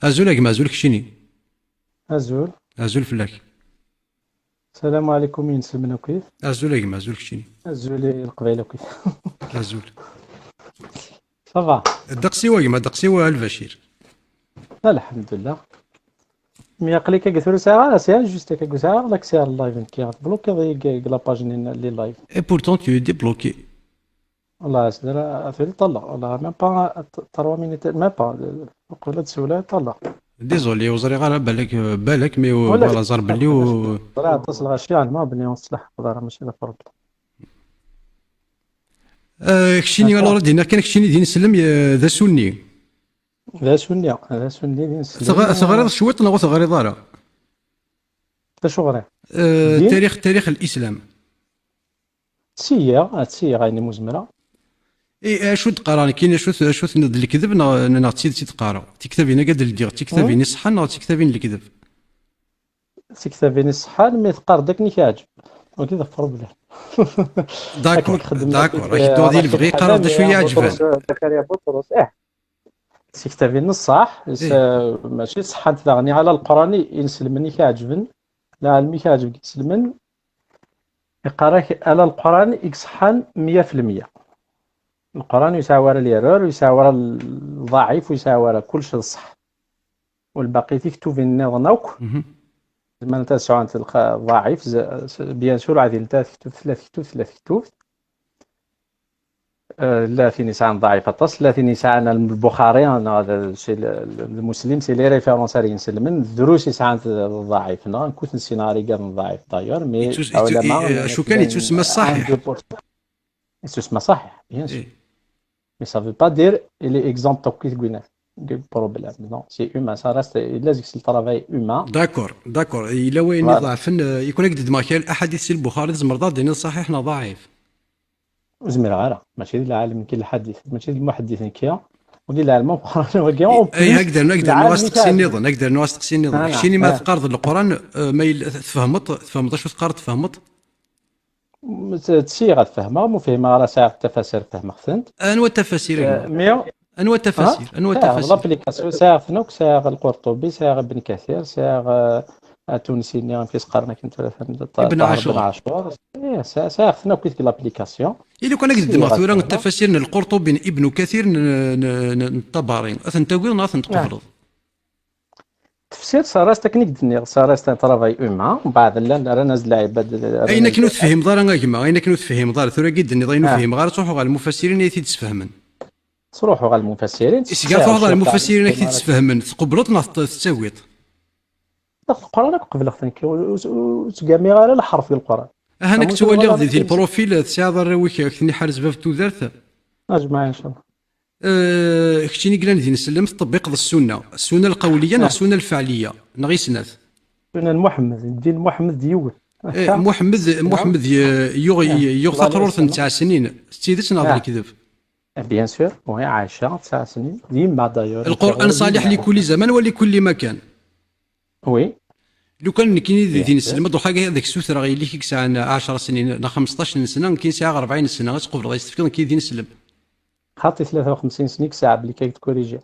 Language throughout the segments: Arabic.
ازول اكما ازول كشيني. أزول. ازول فلاك. السلام عليكم ينسلمنا كيف؟ ازول اكما ازول كشيني. أزول القبيلة كيف؟ ازول. صافا. دقسي واكما دقسي البشير. الحمد لله. مي عقلي كثر ساعة ساعة جوست كاكو ساعة لاك ساعة اللايف كي بلوكي ضيق لا باج لي لايف. اي بورتون تو ديبلوكي. والله سدرا أثري طلع والله ميم با 3 مينيت ميم با قبل تسولة طلع. ديزولي وزري غير بالك مي ولا فوالا زار بلي و طلع اتصل غاشي يعني ما بني نصلح قدر ماشي لا بروبليم. كشيني الورا دينا كان كشيني دين سلم ذا سني. هذا سني دين نسلم. ثغريض شويط نغو ثغريض راه. تا شغري الدين تاريخ الاسلام. تسيا غايني مزمرة. اي شو تقرا كاين شو تنض الكذب نا تقرا تكتبين قد الدير تكتبين صحا نا تكتبين الكذب. تكتبين الصحان مي تقار داك ني كيعجب وكذا بروبليم. داكور داكور راك دوغ يبغي يقرا دا شويه عجبان. زكريا بطرس تكتبين الصح ماشي صحة تغني على القرآن ينسلمني كيعجبن لا علمي كيعجب يسلمن يقرا على القرآن يصحان 100%. القرآن يساور اليرور ويساور الضعيف ويساور كل شيء صح والباقي تكتب النظنوك زعما انت سواء تلقى ضعيف بيان سور عادي انت تكتب ثلاث كتب لا في نساء ضعيفة تصل لا في نساء البخاري هذا الشيء المسلم سي لي ريفيرونس اللي يسلمن الدروس يسعى ضعيف نكون السيناري كان ضعيف دايور مي علماء شو كان يتسمى الصحيح يتسمى صحيح بيان سور مي سافو با دير لي اكزومبل توك تقولنا بروبليم نو سي هيومان سا راست لازم يصير ترافاي هيومان. داكور الا وين ضعفن يكون قد ما كاين الاحاديث البخاري زمرضا دين صحيح نا ضعيف زمير غير ماشي العالم كاين الحديث ماشي المحدثين كيا ودي العالم القران وكاع اي نقدر نواس تقسي النظام نقدر نواس تقسي النظام شيني ما تقارض القران ما تفهمت شو تقارض تفهمت تسي غتفهمها مفهمه راه ساعه التفاسير فهمها خصنت انواع التفاسير انواع التفاسير لابليكاسيون ساعه فنوك ساعه القرطبي ساعه ابن كثير ساعه التونسي اللي في قرنا كنت ابن عاشور ساعه فنوك كيف لابليكاسيون إلا كان قد ما ثورا التفاسير القرطبي ابن كثير الطبري اثن تقول اثن تقفرض تفسير صارت تكنيك دنيا صارت ترافاي اوما بعد لا راه نازل عباد اين كنو تفهم دار غاكما اين كنو تفهم دار ثورا قد ني نفهم غير تروحوا على المفسرين اللي تتفهمن تروحوا على المفسرين تروحوا على المفسرين اللي تتفهمن تقبلوا تسويط القران قبل اختك وتقامي غير الحرف ديال القران هانك تولي غادي في البروفيل تساعد الرويك كني حارس باب تودرت اجمع ان شاء الله كنتيني قلنا دين نسلم تطبيق السنه القوليه نا السنه الفعليه نغي سنات سنه محمد الدين محمد ديول محمد يوغ تقرر 9 سنين سيدت ناضي الكذب بيان سور وهي عايشه 9 سنين ديما دايور القران صالح لكل زمان ولكل مكان وي لو كان كاين دين السلم دوك هذاك السوثر غير اللي كيك ساعه 10 سنين 15 سنه كاين ساعه 40 سنه تقبل غيستفيد كي دين السلم خاطي 53 سنه ساعه بلي كيكوريجي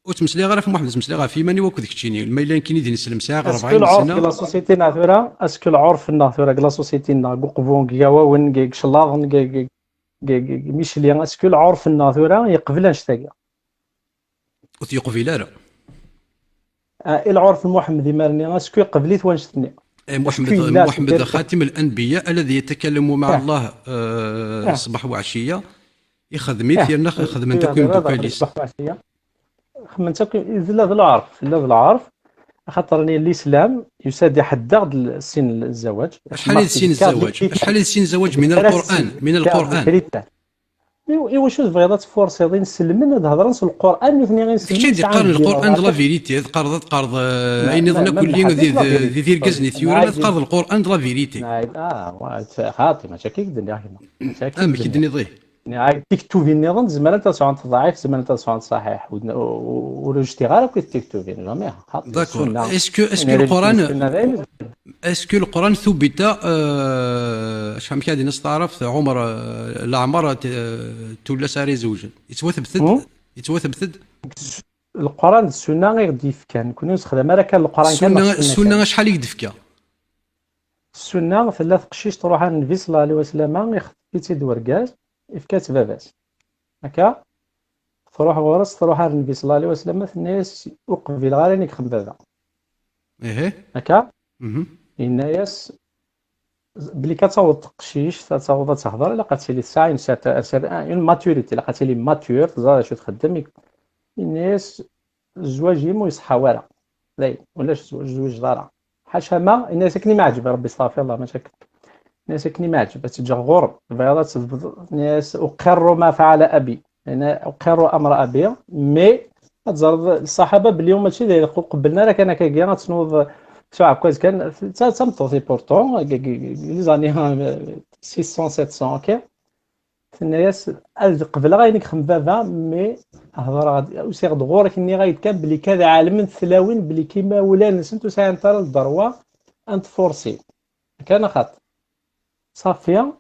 وتمسلي غير في محمد تمسلي غير في ماني وكذا كتشيني الميلان كاين دين السلم ساعه 40 سنه اسكو لا سوسيتي ناتورا اسكو العرف الناتورا لا سوسيتي نا قوقفون كياوا ون شلاغن ميشليان اسكو العرف الناتورا يقبل نشتاقي وتيقفي لا العرف المحمدي مالني اسكو قبليت وانشتني محمد خاتم الانبياء الذي يتكلم مع الله صباح وعشيه يخدم يثيرنا خدم انت كون دوكاليس صباح وعشيه خمنت لا العرف خاطرني الاسلام يساد حد السن الزواج شحال سن الزواج من القران ايوا شوف بغيضات فورسيضين نسلمن هاد الهضره نص القران مثني غنسلم كي تقارن القران د لا فيريتي تقارض اي نظن كل دير كزني ثيورا تقارض القران د لا فيريتي خاطي ماشي كيدني كيدني ضيه يعني تكتوفي النظام زعما انت صعد ضعيف زعما انت صعد صحيح والاشتغال كتكتوفي جميع داكور اسكو القران ثبت شحال كادي نستعرف عمر العمر تولى ساري زوجا يتوثبت القران السنه غير ديف كان كنا نستخدم راه كان القران كان السنه شحال يدفكا السنه ثلاث قشيش تروح على النبي صلى الله عليه وسلم يختي دوركاز يفكات باباس هكا تروح غورس تروح على النبي صلى الله عليه وسلم الناس وقبل غير يخدم بابا هكا الناس بلي كتصاوب تقشيش تصاوب تهضر الا قالت لي الساعه اون ماتوريتي الا قالت لي ماتور تزار شو تخدم الناس الزواج يمو يصحى والو لا ولاش الزواج دارا حاشا ما الناس كني ما عجب ربي صافي الله ما شك الناس كني ما عجب تجغر بيضات الناس اقر ما فعل ابي انا اقر امر ابي مي تزرد الصحابه باليوم ماشي داير قبلنا راه كان كيقيا تنوض شعب كويس كان تمطوطي بورتون لي زاني 600 700 اوكي الناس قبل غير خم بابا مي هضر غادي وسير دغور كني غايتكاب بلي كذا عالم ثلاوين بلي كيما ولا نسنتو ساعه نتر الدروه انت فورسي كان خط صافيه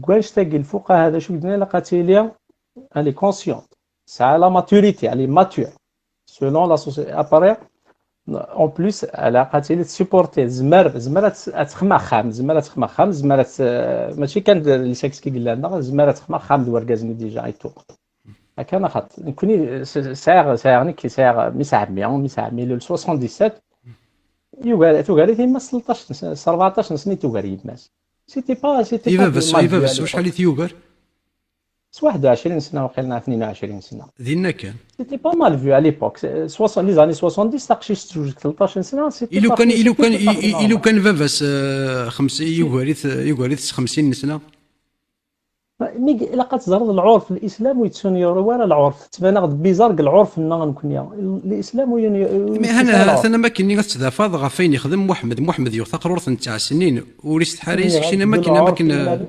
كواش تاقي الفقهاء هذا شو قلنا لقاتي لي الي كونسيون ساعه لا ماتوريتي الي ماتور سولون لا سوسيتي اباري اون بليس على قاتل سيبورتي زمر تخمع خام زمر تخمع خام زمر ماشي كان لي سكس كي قال لنا زمر تخمع خام دوركازني ديجا ايتو هكا انا خط نكوني ساعه كي ساعه 900 77 يوغال توغالي تما 13 14 سنه توغالي ماس سيتي بس شحال يوغر 21 سنه وقيلنا 22 سنه دينا كان سيتي با مال فيو على ليبوك 60 لي زاني 70 تقشيش 13 سنه سيتي إلو كان فافاس 5 يوغاريث 50 سنه مي الا كتزرد العرف الاسلام ويتسوني ولا العرف تبان غد بيزار العرف نكونيا الاسلام مي انا ما كاينين غتدافض غفين يخدم محمد يوثق قرورث نتاع سنين وليست حريس شينا ما كاين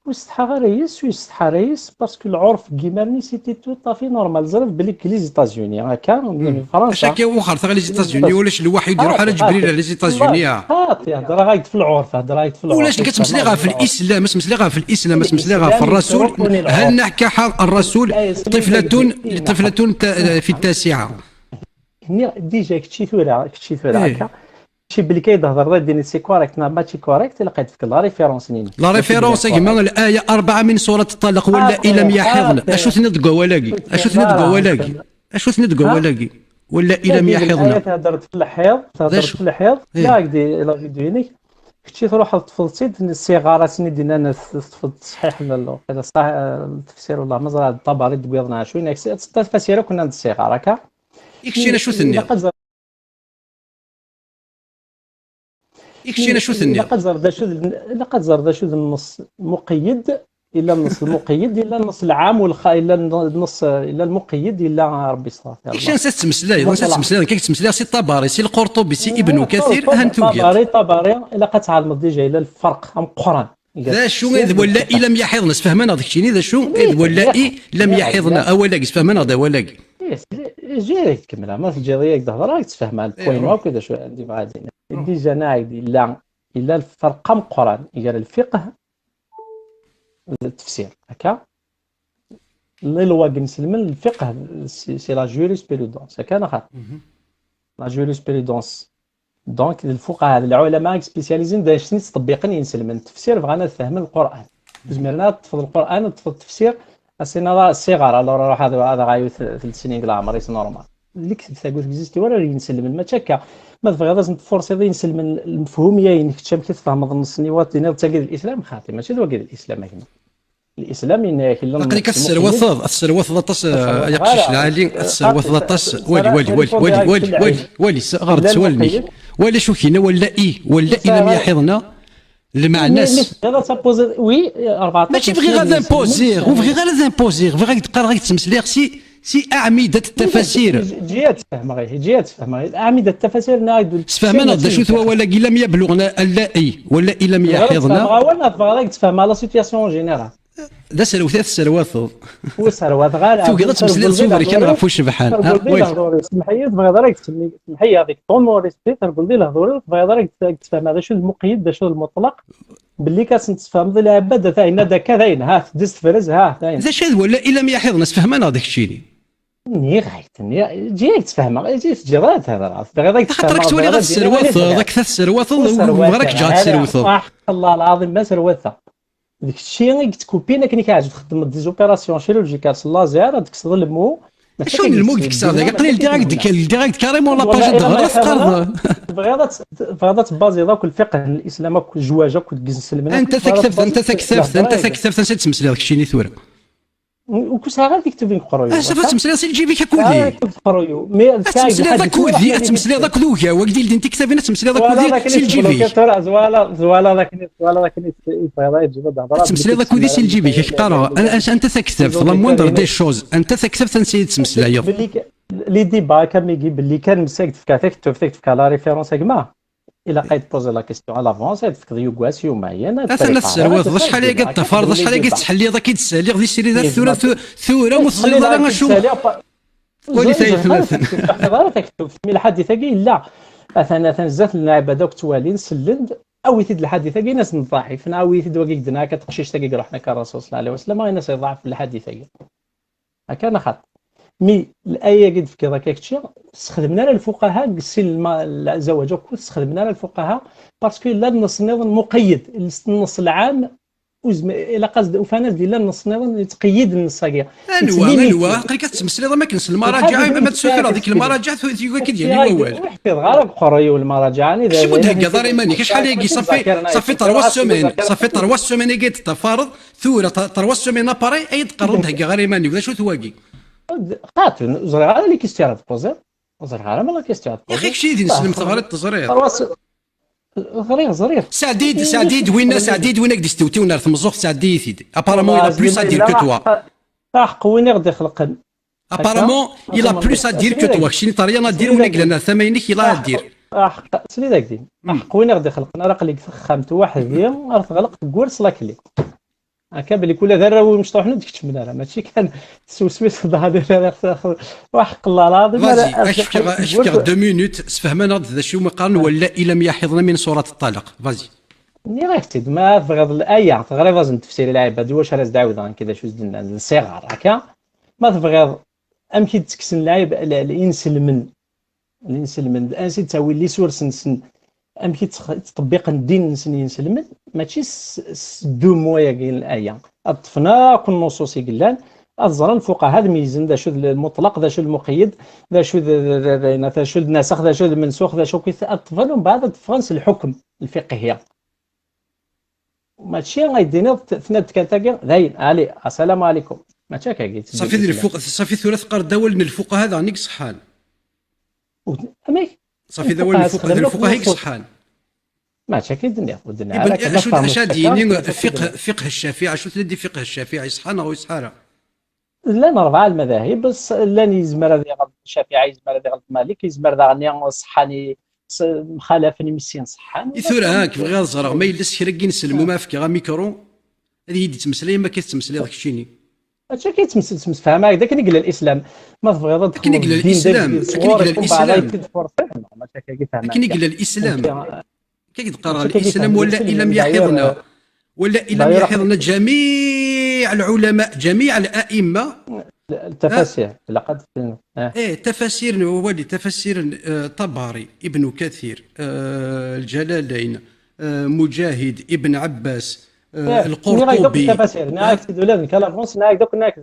ويستحى غير يستحى رئيس باسكو العرف كيمارني سيتي تو طافي نورمال زرف بلي لي زيتازوني هكا من فرنسا شاكي وخر ثغ لي زيتازوني ولاش الواحد يروح على جبريل على لي زيتازوني هضر غايد في العرف ولاش كتمسليغها في الاسلام مسليغها في الاسلام مسليغها في الرسول هل نحكى الرسول طفله في التاسعه ديجا كتشي ثورة هكا شي بلي كيهضر ديني سي كوريكت ماشي كوريكت لقيت فيك لا ريفيرونس نين لا ريفيرونس كيما الايه 4 من سوره الطلاق ولا ان لم يحضن اشو تندقوا ولاقي ولا ان لم يحضن الايه تهضر في الحيض لا قدي لا فيديونيك كنتي تروح تفلسيد الصغار سني دينا في الصحيح هذا صح التفسير والله مزرعه الطبري دبيضنا شويه تفسير كنا عند الصغار هكا يكشينا شو ثني يكشينا شو ثني لقد زرد شو النص مقيد الا النص المقيد الا النص العام الا النص الا المقيد الا ربي صافي يكشي نسات تمسلاي كيك تمسلاي سي الطبري سي القرطبي سي ابن كثير هانتو طبري الا كتعلم ديجا الا الفرق ام القران ذا شو إذ ولا لم يحضنا سفهمنا داك الشيء ذا شو إذ ولا لم يحضنا أولا سفهمنا هذا ولا جيري كملها ما تجي ضيق تهضر راك تفهمها البوين وكذا شو عندي بعدين ديجا ناعد الا الفرق ام القران الا الفقه التفسير هكا اللي الواقع نسلم الفقه سي لا جوريسبرودونس هكا انا خاطر لا جوريسبرودونس دونك الفقهاء العلماء سبيسياليزين دا شنو تطبيقين ينسلم التفسير بغانا فهم القران زمرنا تفضل القران وتفضل التفسير السنه الصغار راه هذا غايو 3 سنين كلا عمري نورمال اللي كتبت تقول اكزيستي ولا ينسلم المتشكا ما تبغي لازم تفورسي ينسلم المفهوميه ينكتشف كيف تفهم النص نيوات ديال تاقيد الاسلام خاطي ماشي تاقيد الاسلام هنا الاسلام يناك الا قريك السروث طاس يقشش العالي السروث طاس ولي غرد سؤال ولا شو كاين ولا لم يحضنا مع الناس وي 14 ماشي بغي غادا امبوزير وبغي غادا امبوزير بغي غادي تقرا غادي تمسليغ سي اعمده التفاسير جيت تفهم اعمده التفاسير نايد تفهمنا هذا شو هو ولا لم يبلغنا اللائي ولا لم يحضنا ولا بغيك تفهم لا سيتياسيون جينيرال دا السروات وسروات غير تو كذا تمسلي صوفري كان غفو الشبحان سمحي تبغي دارك سمحي هذيك طون ريسبي تنقول لي الهضور تبغي دارك تفهم هذا شو المقيد دا شو المطلق باللي كتفهم ذي العباد ثاين هذا كذا ها دز فرز ها ثاين ذا شاد ولا الا ما يحضنا تفهمنا هذاك الشيء جي تفهمها جي تجرات هذا غير خاطرك تولي غير تسروث ذاك السروث وراك جا تسروث الله العظيم ما سروثه داك الشيء اللي تكوبينا كني كاعجب تخدم دي زوبيراسيون شيرورجيكال اللازير هذاك تظلمو شنو نلمو ديك الساعه قليل ديريكت كاريمون لاباج دغرا تقرض بغيت تبازي ذاك الفقه الاسلام الجواجه كنت نسلم انت تكتفت نسيت تمسلي داك الشيء اللي ثوره وكسا غير تكتب لك قرويو صافي تمسلي سي جيبك كودي قرويو مي تمسلي ذاك كودي تمسلي ذاك ذوكا وقدي انت كتابي تمسلي ذاك كودي سي جيبك زوالا لكن يبغي يجيب الهضره تمسلي ذاك كودي سي جيبك قرا انت تكتفت لا موندر دي شوز انت تكتفت نسيت تمسلي لي ديبا كان يجي باللي كان مساك تفكا لا ريفيرونس كما الا قايد بوزي لا كيستيون على لافونس تفك ديوكاسيون معينه انا السروات شحال هي قد تفرض شحال هي تحلي ذاك يتسالي غادي يشري ذا ثوره مصلي راه غنشوف ولي ثلاثه تكتب في الحادثه كاع لا مثلا بزاف اللاعب هذوك توالين سلند او يثد الحادثه كاين ناس ضعيف او يثد وكيك دنا كتقشيش تاكي روحنا كالرسول صلى الله عليه وسلم غير الناس يضعف في الحادثه هكا انا خاطر مي الايه قد في كذا كاكتشي استخدمنا لها الفقهاء قسين الزواج استخدمنا لها الفقهاء باسكو لا النص النظام مقيد النص العام الى قصد وفانا ديال النص النظام يتقيد النص كاع انوا قال كتمسل ما كنس المراجع ما تسوفر هذيك المراجع كي ديال الاول احفظ غير القريه والمراجع يعني شي بود هكا ضريماني شحال هي صافي 3 سيمين صافي 3 سيمين كي تفارض ثوره 3 سيمين اباري اي تقرض هكا غريماني ولا شو ثواقي قاتل زرع اللي كيستير بوزير زرع ما كيستير يا اخي كشي نسلم تغريد التزرير زرير سعديد وين قد يستوتي ونار ثمزوخ سعديد سيدي ابارامون الى بلوس ادير كو توا حق وين غادي يخلق ابارامون الى بلوس ادير كو توا شي طريقه ندير وين قلنا ثمانينك الى دير حق سيدي داك دين حق وين غادي يخلق انا راه قال لك خامت واحد ديال راه تغلق كورس لاكلي هكا بلي كل ذره ومشطوح حنا ديك تشمنا راه ماشي كان سوسويس هذا وحق الله العظيم اشفك 2 مينوت سفهمنا ذا شو مقارن ولا الى لم يحضنا من سوره الطلاق فازي ني راه كتب ما تغرض الايه تغرض لازم تفسير العباد واش راه دعوه كذا شو زدنا الصغار هكا ما تبغي امكن تكسن العيب الانس المن الانس تساوي لي سورس امكن تطبيق الدين سنين سلمن ماشي دو مويا كاين الايه اطفنا كل نصوص قلان الزرا الفقهاء هذا ميزن ذا شو المطلق ذا شو المقيد ذا شو الناسخ ذا شو المنسوخ ذا شو كيف اطفال ومن بعد فرنسا الحكم الفقهيه ماشي غايدينا ثنا تكاتاكا زين علي السلام عليكم ماشي هكا صافي ديال الفقهاء صافي ثلاث قرد دول من الفقهاء هذا عنيك صحان صافي دول الفقهاء هيك صحان ماشي كيدني ودنا على اش ديني فقه الشافعي شو تدي فقه الشافعي صحان او يسحاره لا نربع المذاهب بس لا يزمر هذا غلط الشافعي يزمر هذا غلط مالك يزمر هذا غني صحاني مخالفني مسين صحان يثور هاك بغي الزرق ما يلس كرا كينسلمو ما فيك غا ميكرو هذه يدي تمسلي ما كيتمسلي داك الشيني هادشي كيتمسل تفهم هكذا كنقل الاسلام ما تبغي كنقل الاسلام كنقل الاسلام كيتقرا الاسلام ولا ان لم يحضنا ولا ان لم يحضنا جميع العلماء جميع الائمه التفاسير لقد تفاسير ولي تفاسير طبري ابن كثير الجلالين مجاهد ابن عباس القرطبي ناك دولان كلام فرنسا ناك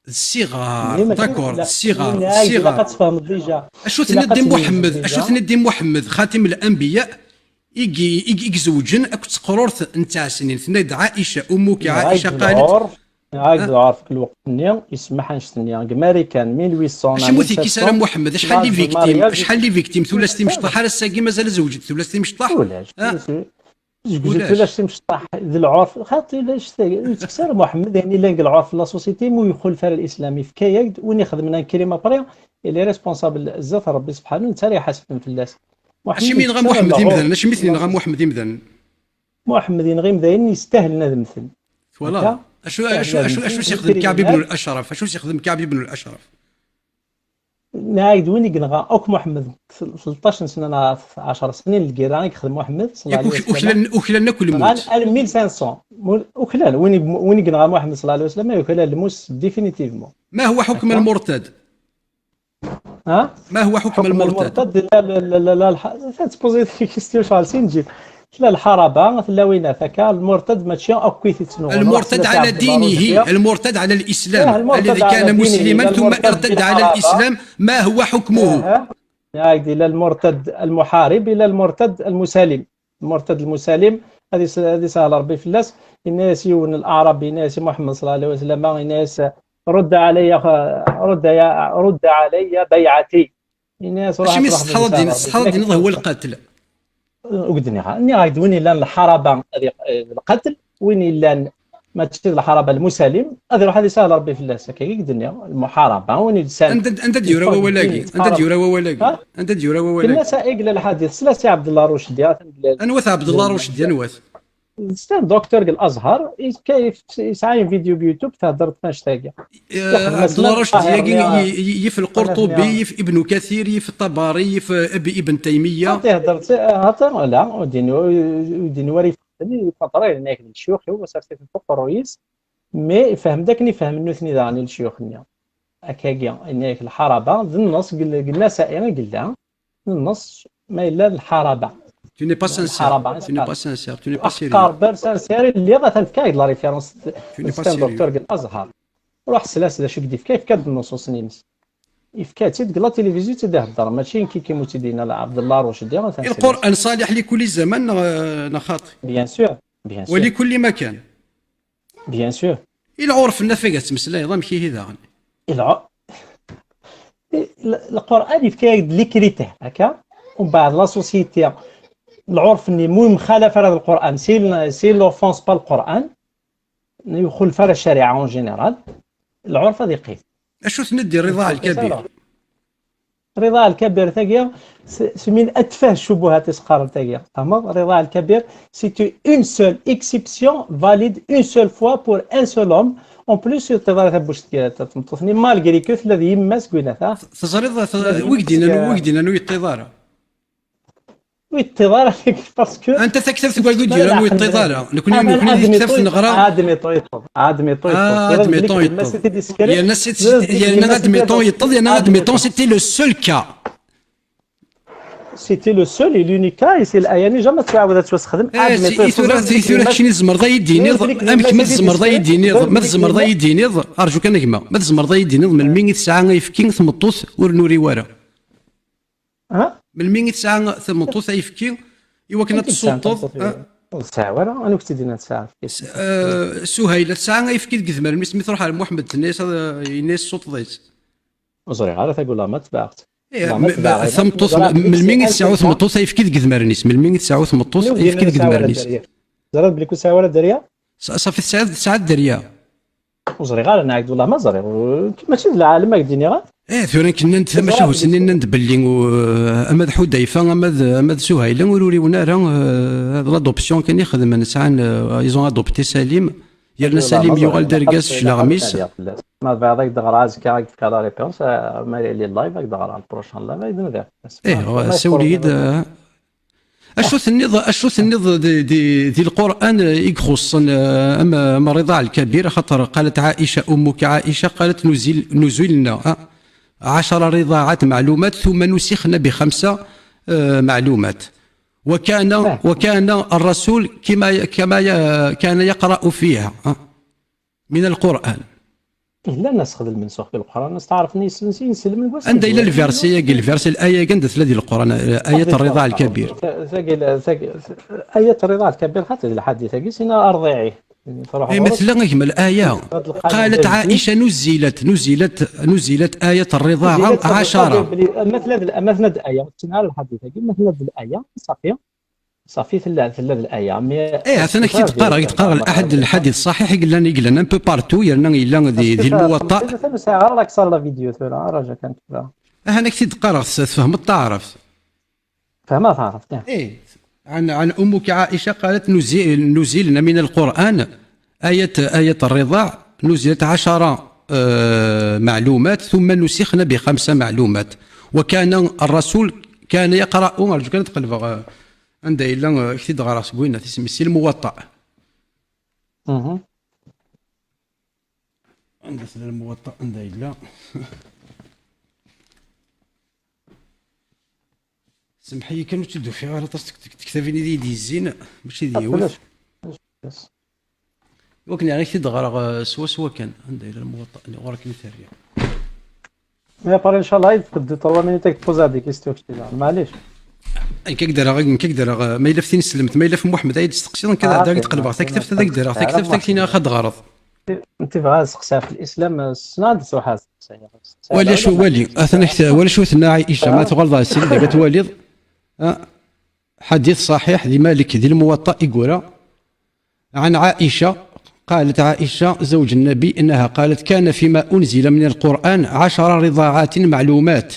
الصغار داكور الصغار كتفهم ديجا اشو تندي محمد خاتم الانبياء يجي زوجن اكو تقرورت نتاع سنين ثنيد عائشه امك عائشه قالت عايز عارف الوقت نيا يسمح نشتني امريكان 1800 اش موثي كي سلام محمد شحال لي فيكتيم ثلاثه مشطح على الساقي مازال زوجت ثلاثه مشطح ولاش مشطح ذي العرف خاطر لاش تكسر محمد يعني لاقى العرف لا سوسيتي مو يدخل فيها الاسلامي في كياك وين يخدمنا كريمه بري اللي ريسبونسابل الزات ربي سبحانه وتعالى حاسب في الناس ماشي مين غا محمد يمذن ماشي مثلي غا محمد يمذن محمد غير مذن يستاهل هذا المثل فوالا اشو يخدم كعب بن الاشرف اشو يخدم كعب بن الاشرف نايد وين يقنغا اوك محمد 13 سنه 10 سنين الكيراني يخدم محمد صلى الله عليه وسلم وكلنا كل موت قال 1500 وكلان وين يقنغا محمد صلى الله عليه وسلم يكلان الموس ديفينيتيفمون. ما هو حكم المرتد؟ ما هو حكم المرتد؟ لا لا لا لا تبوزي كيستيون شالسين نجيب لا الحربة لا وين ذاك المرتد ماشي أكويت تنو المرتد على دينه، المرتد على الإسلام الذي كان مسلما ثم ارتد على الإسلام، ما هو حكمه؟ إلى المرتد المحارب إلى المرتد المسالم. المرتد المسالم هذه سهل ربي فلاس. الناس يون الأعرابي ناس محمد صلى الله عليه وسلم الناس رد علي بيعتي. الناس ماشي من الصحراء الدين هو القتل. وقدني غايد وين الا الحربه القتل وين الا ما تشتي الحربه المسالم هذه روح هذه سهل ربي في الله كي قدني المحاربه وين الانسان انت ديورا ولاكي انت ديورا ولاكي كنا سائق للحديث سلاسي عبد الله رشدي انوث عبد الله رشدي انوث ستان دكتور الازهر كيف يسعى فيديو بيوتيوب تهضر فاش تاقي عبد الله رشدي في القرطبي في ابن كثير في الطبري في ابن تيميه تهضر لا ودين وري فتره هناك الشيوخ هو صار في الفقه الرئيس مي فهم داك نفهم انه ثني داني الشيوخ هكاكيا هناك الحربه النص قلنا سائره قلنا النص ما الا الحربه. Tu n'es pas sincère. Tu n'es pas sincère. Tu n'es pas sérieux. أفكار sincère اللي غادي تكايد لا ريفيرونس. Tu n'es pas sérieux. دكتور الأزهر. روح سلاسل شو كديف كيف كاد النصوص نيمس. إفكات تيد لا تلفزيون تدهدر ماشي كي متدين عبد الله رشدي. القرآن صالح لكل زمان نخاطي. بيان سور. ولكل مكان. بيان سور. العرف النفقة تمسلا يضم كي هذا. القرآن يفكايد ليكريته هكا ومن بعد لا سوسيتي العرف اني مو مخالفه هذا القران سي لوفونس با القران يخالف الشريعه اون جينيرال العرف هذا يقيم. اشو تندي الرضا الكبير؟ الرضا الكبير تاقيا من اتفه الشبهات اسقار تاقيا تمام. الرضا الكبير سي اون سول اكسيبسيون فاليد اون سول فوا بور ان سول هوم اون بليس التضارب باش تمطفني مالغري كو الذي يماس قلنا تزرد ويقدينا نو التضارب والتضارة باسكو انت تكتب تقول قد يرا والتضارة نكون كتبت نغرا ادمي طويطل يا ناس يا ادمي طويطل يا ادمي طون سيتي لو سول كا سيتي لو سول اي لونيك كا سي الايامي جامي تعاود تستخدم ادمي طويطل شنو الزمرضه يديني امك ما الزمرضه يديني ما الزمرضه يديني ارجوك انا كما ما الزمرضه يديني من 100 ساعه يفكين ثمطوث ورنوري ورا من 100 ساعه ثمطوث يفكي إوا كنا تصوتض ساعة ورا أنا كنت دينا ساعة سهيلة ساعة يفكي كذمر مثل تروح على محمد الناس الناس صوت ضيت وزري عارف أقول لا ما تبعت ثمطوث من 100 ساعة ثمطوث يفكي كذمر نيس من 100 ساعة ثمطوث يفكي كذمر نيس زرد بلي كل ساعة ورا دريا صافي ساعة دريا وزري غير أنا عقد والله ما زري ماشي العالم ما يديني غير ثورا كنا نتما شهو سنين ندبلي اماد حذيفه اماد سهيله وروريونا راه لادوبسيون كان يخدم نسعان ايزون ادوبتي سليم يرنا سليم يوغال دركاس شلاغميس ما بعد دغرا ازكا في كذا ريبونس ما لي لايف دغرا البروشان لا يدنا ذاك سوليد اشو النض دي القران يخص اما رضا الكبير خاطر قالت عائشه امك عائشه قالت نزلنا 10 رضاعات معلومات ثم نسخنا ب5 معلومات وكان الرسول كما كان يقرأ فيها من القرآن. لا نسخذ المنسوخ في القرآن الناس تعرف نسلم عند الى الفيرسي الفيرسي الايه قندت الذي القرآن آية الرضا الكبير آية الرضا الكبير حتى الحديث سينا ارضعي مثل نجمل الآية قالت عائشة نزلت آية الرضاعة 10 مثل الآية تنال الحديث مثل الآية صافي في الآية انا كنت تقرا الأحد الحديث الصحيح قلنا ان بو بارتو يرنا الا دي الموطأ ساعة راك صار لا فيديو ثورة راجع كانت انا كنت تقرا تفهم تعرف فهمت عرفت عن أمك عائشة قالت نزلنا من القرآن آية الرضاع نزلت 10 معلومات ثم نسخنا ب5 معلومات. وكان الرسول كان يقرأ أرجو كانت تقلب عندها إلا كثير غير سبوينا تسمي السي الموطأ. عندها الموطأ عندها إلا سمحي كانوا تشدوا فيها على تكتفيني دي الزين ماشي دي هو وكان يعني كثير غير سوا كان عندها إلا الموطأ اللي وراك مثالية. Mais après, Inch'Allah, il faut que tu te poses des questions. معليش. كيقدر ما الا فتيني سلمت ما الا في محمد عيد استقصي كذا داك تقلب تكتفت هذاك دير تكتفت كاين اخذ غرض. انت بغا تسقسي في الاسلام سناد سوحات. ولا شو ولي اثنا ولا شو ثنا عائشه ما تغلط السيد قالت والد حديث صحيح لمالك ذي الموطأ يقول عن عائشه قالت عائشه زوج النبي انها قالت كان فيما انزل من القران 10 رضاعات معلومات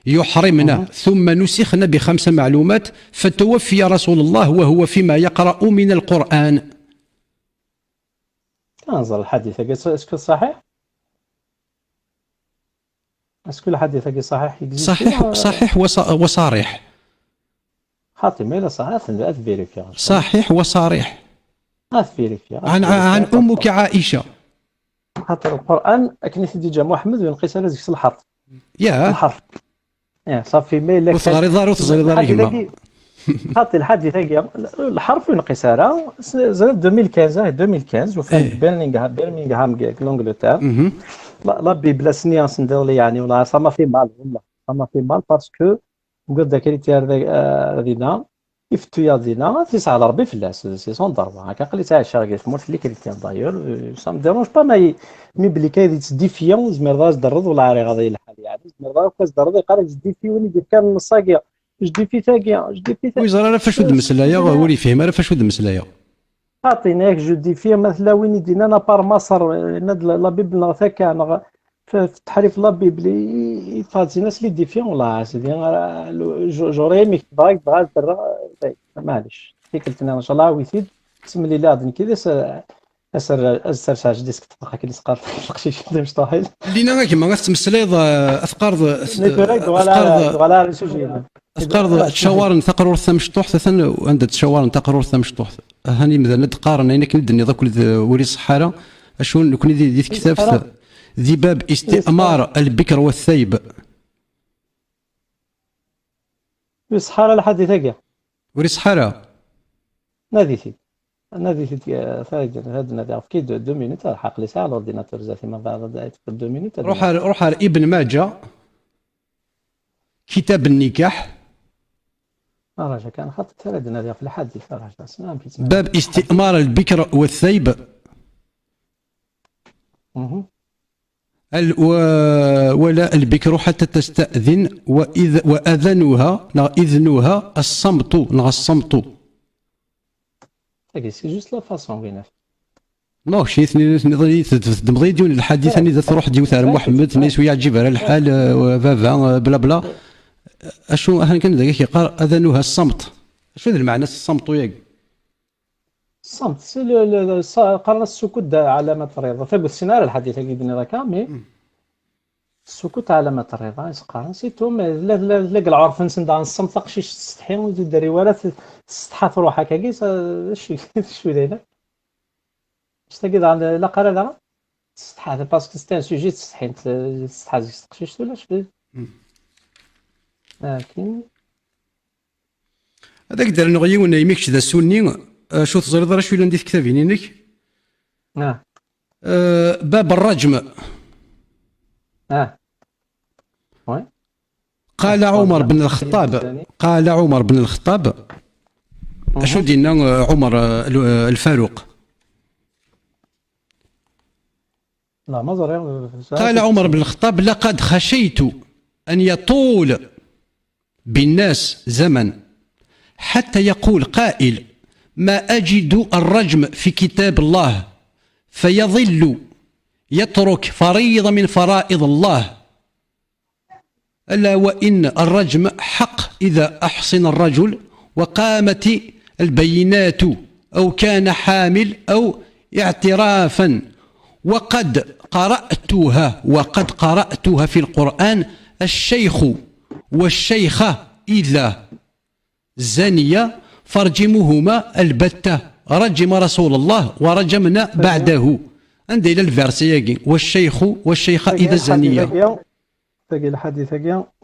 يحرمنا ثم نسخنا ب5 معلومات فتوفي رسول الله وهو فيما يقرأ من القرآن. تنظر الحديث اسكو صحيح؟ اسكو الحديث صحيح؟ صحيح وصريح. خاطي ما الا صحيح فيريفي. صحيح وصريح. فيريفي. عن امك عائشة. خاطر القرآن كني ديجا محمد وينقيس على ذيك الحرف. يا الحرف. صافي ما الا وصغري دار وصغري دارهما حاطي الحديث الحرف ينقص راه زاد 2015 وفي بيرمينغهام لونجلتير لا بلا سنيانس ندير لي يعني ولا سما في مال والله سما في مال باسكو نقول ذاك كريتير دينا يفتو يا دينا تسعة على ربي فلاس سي سون ضربه هكا قلت تاع الشارع في مورت لي كريتيان دايور سا مديرونج با مي بلي كاين ديفيون زمر درد ولا راه غادي الحال يعني زمر كاز درد يقرا ديفيوني دير كان نصاقيا جدي في ويزرا راه فاش ود مسلايا هو اللي يفهم راه فاش ود مسلايا عطيناك جدي فيها مثلا وين دينا انا بار مصر لا بيبل نغثا في التحريف لا بيبلي فازي ناس اللي ديفيون والله سيدي جوري ميك باغ معليش قلت انا ان شاء الله ويثيد بسم الله لا كذا اسر ساج ديسك تبقى كي سقط القشيش مش طايل لينا كيما غتمسلاي افكار أذكار تشاورن تقرور ثمشطوح ثن عند تشاورن تقرور ثمشطوح هاني مثلا نتقارن هنا كندني ذاك ولي الصحارى اشون نكون دي كتاب ذي باب استئمار البكر والثيب الصحارى الحديث كاع ولي الصحارى نادي هذا نادي في 2 مينوت الحق لي ساعه الاورديناتور زاتي ما بعد 2 مينوت روح ابن ماجه كتاب النكاح راجع كان خط تردنا في الحديث راجع باب استئمار البكر والثيب ولا البكر حتى تستأذن وإذنها الصمت سي جوست لا فاسون وين نو شي ثني تدمضي ديون الحديث اني تروح ديو تاع محمد ثني شويه تجيبها الحال فافا بلا بلا اشو انا كان ذاك يقرا اذنها الصمت شنو المعنى الصمت ياك الصمت قرن السكوت علامه الرضا فبالسيناريو السيناريو الحديث كيدني ذاك مي السكوت علامه الرضا يسقرن سيتو لا العرف نسند عن الصمت تقشيش تستحي وديري ولا تستحى في روحك هكا شو دايره تستقيد على لا قرار تستحى باسكو سي ان سوجي تستحي تقشيش ولا شبيه لكن هذاك دار نغيي ولا يميكش ذا السني شو تزرد راه شويه ندير كتابينك باب الرجم وي قال عمر بن الخطاب اشو دينا عمر الفاروق لا ما قال عمر بن الخطاب لقد خشيت أن يطول بالناس زمن حتى يقول قائل ما أجد الرجم في كتاب الله فيظل يترك فريضة من فرائض الله ألا وإن الرجم حق إذا أحصن الرجل وقامت البينات أو كان حامل أو اعترافا وقد قرأتها وقد قرأتها في القرآن الشيخ والشيخة إذا زنيا فرجموهما البتة رجم رسول الله ورجمنا بعده. عندي إلى الفارسياكي والشيخ والشيخة إذا زنيا. تاقي الحديث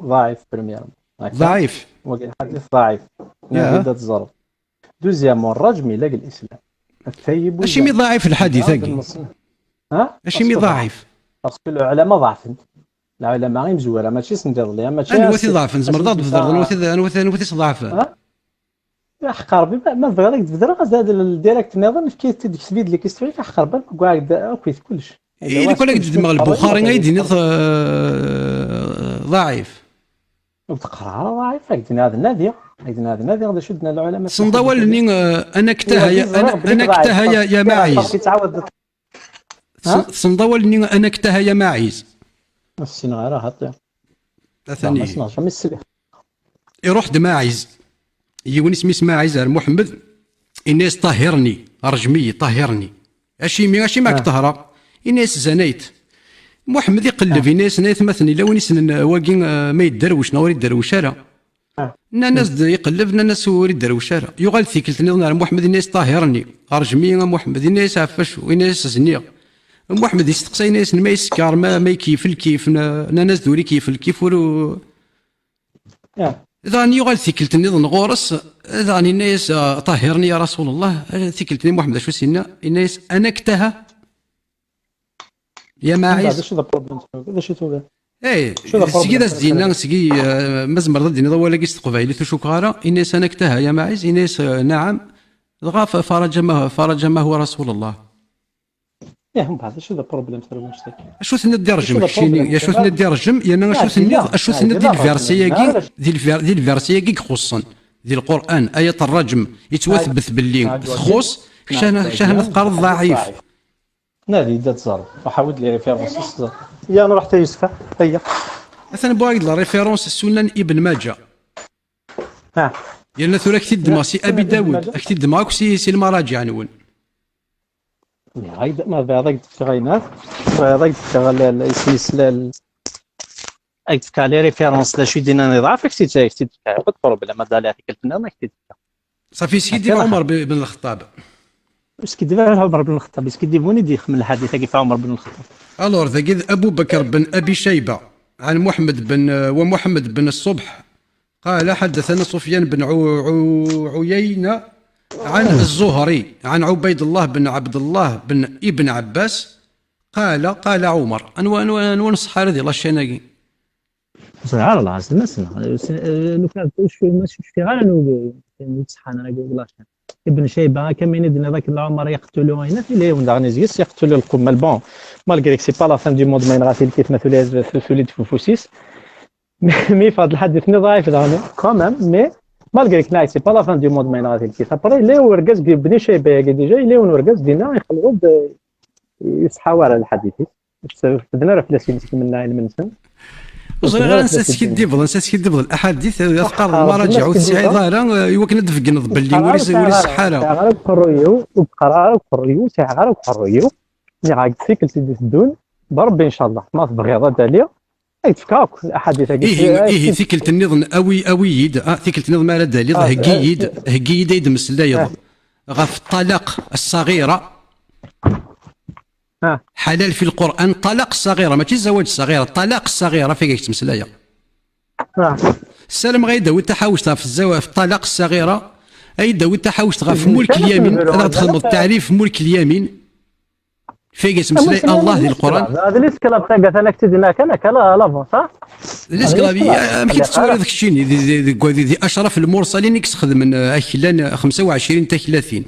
ضعيف برمير ضعيف، وكاين حديث ضعيف نادي الزرب. دوزيامون الرجم إلى الإسلام الثيب اش مي ضعيف الحديث هاكي؟ اش مي ضعيف؟ باسكو العلماء ضعفن، العلماء غير مزوره ماشي سندير ليها ماشي انا وثي ضعف زمرض بفضل انا وثي ضعف حق ربي ما بغا داك تبدل غازاد الديريكت نظن في كيتبيد لك كيستوي حق ربي كاع كويس كلش الا كون دماغ البخاري غيديني ضعيف وتقرا ضعيف عندنا هذا النادي غادي شدنا العلماء صندوالني انا كتاها يا ماعز صندوالني انا كتاها يا ماعز السنه راه هطير ثاني ما سمعش من السلك يروح دماعز يوني سمي ماعز محمد الناس طهرني رجمي طهرني اشي معك طهره الناس زنيت محمد يقلب الناس نايت مثلا الا وين سنن واقين ما يدروش نوري الدروش راه الناس يقلب الناس وري الدروش راه يغال ثيكلتني محمد الناس طهرني رجمي محمد الناس عفاش الناس زنيه محمد يستقصي الناس ما يسكر ما يكيف الكيف الناس دوري كيف الكيف ولو إذا يغال ثيكلتني غورس إذا الناس طهرني يا رسول الله ثيكلتني محمد شو سينا الناس أنا كتها يا ماعز هذا شو ذا بروبليم هذا شو تقول اي سكي داز دينا سكي مزمر ضد دينا ولا كيست قبايلي شو كارا الناس أنا كتها يا ماعز الناس نعم غاف فرج ما هو رسول الله من بعد شو ذا بروبليم شو ثني الدرجم كشيني يا شو ثني الدرجم يا انا شو ثني ديال الفارسيه ديال الفارسيه خصوصا ديال القران ايه الرجم يتوثبت باللي تخص شحال تقرا ضعيف نادي دات زار وحاول لي ريفيرونس يا انا رحت يوسف هيا مثلا بواحد لا ريفيرونس السنن ابن ماجه يا ثورا كتب ماسي ابي داود كتب معاك سي المراجع نون هايدا ما بعضك تغينات بعضك تغل السلسله اكتب لي ريفيرونس لا شي دينا ضعف كتب بروبليم هذا اللي كلتنا ما كتب صافي سيدي عمر بن الخطاب واش كيدير عمر بن الخطاب واش كيديروني ديخ من الحديث كيف عمر بن الخطاب الور ذا ابو بكر بن ابي شيبه عن محمد بن الصبح قال حدثنا سفيان بن عيينة عن الزهري عن عبيد الله بن عبد الله بن ابن عباس قال عمر انوان صحاري ديال الشناقي سبحان الله عز وجل لو كان شوي ماشي في غير سبحان الله يقول ابن شيبه كمين دنا ذاك العمر يقتلوا هنا في لي وندغنيزيس يقتلوا القمل بون مالغري سي با لا فان دو موند ما ينغاتي كيف مثلا سوليد فوفوسيس مي فهاد الحديث ضعيف دغني كومام مي مالغري كناي سي با لا فان دو موند ما ينغاتي كيف ابري لي ورقاز بني شيبه ديجا لي ورقاز دينا يخلقوا يصحاو على الحديث بدنا راه فلاسين من علم النسم وصغير نسات كيدبض الاحاديث افكار المراجع والسعي ظاهره يوكن دفقن باللي ولي الصحاره غير قريو وقرا قريو ساعه قريو اللي غادي تفيك تدون بربي ان شاء الله ما تبغي هذا داليا تفكاك الاحاديث ايه ثيكلت النظم اويد ثيكلت النظم على داليا هكيد يدمس لا غف الطلاق الصغيره حلال في القرآن طلاق الصغيرة ماشي الزواج الصغيرة طلاق الصغيرة فيك تمسلايا السلام غير داوي تحاوشت في الزواج في الطلاق الصغيرة اي داوي تحاوشت في ملك اليمين انا تخدم التعريف ملك اليمين فيك تمسلاي الله ديال القرآن هذا اللي سكلاب تاعك انا كتدنا كلا لافون صح اللي سكلاب ما كيتسوى داك الشيء دي اشرف المرسلين يخدم من اكلان 25 حتى 30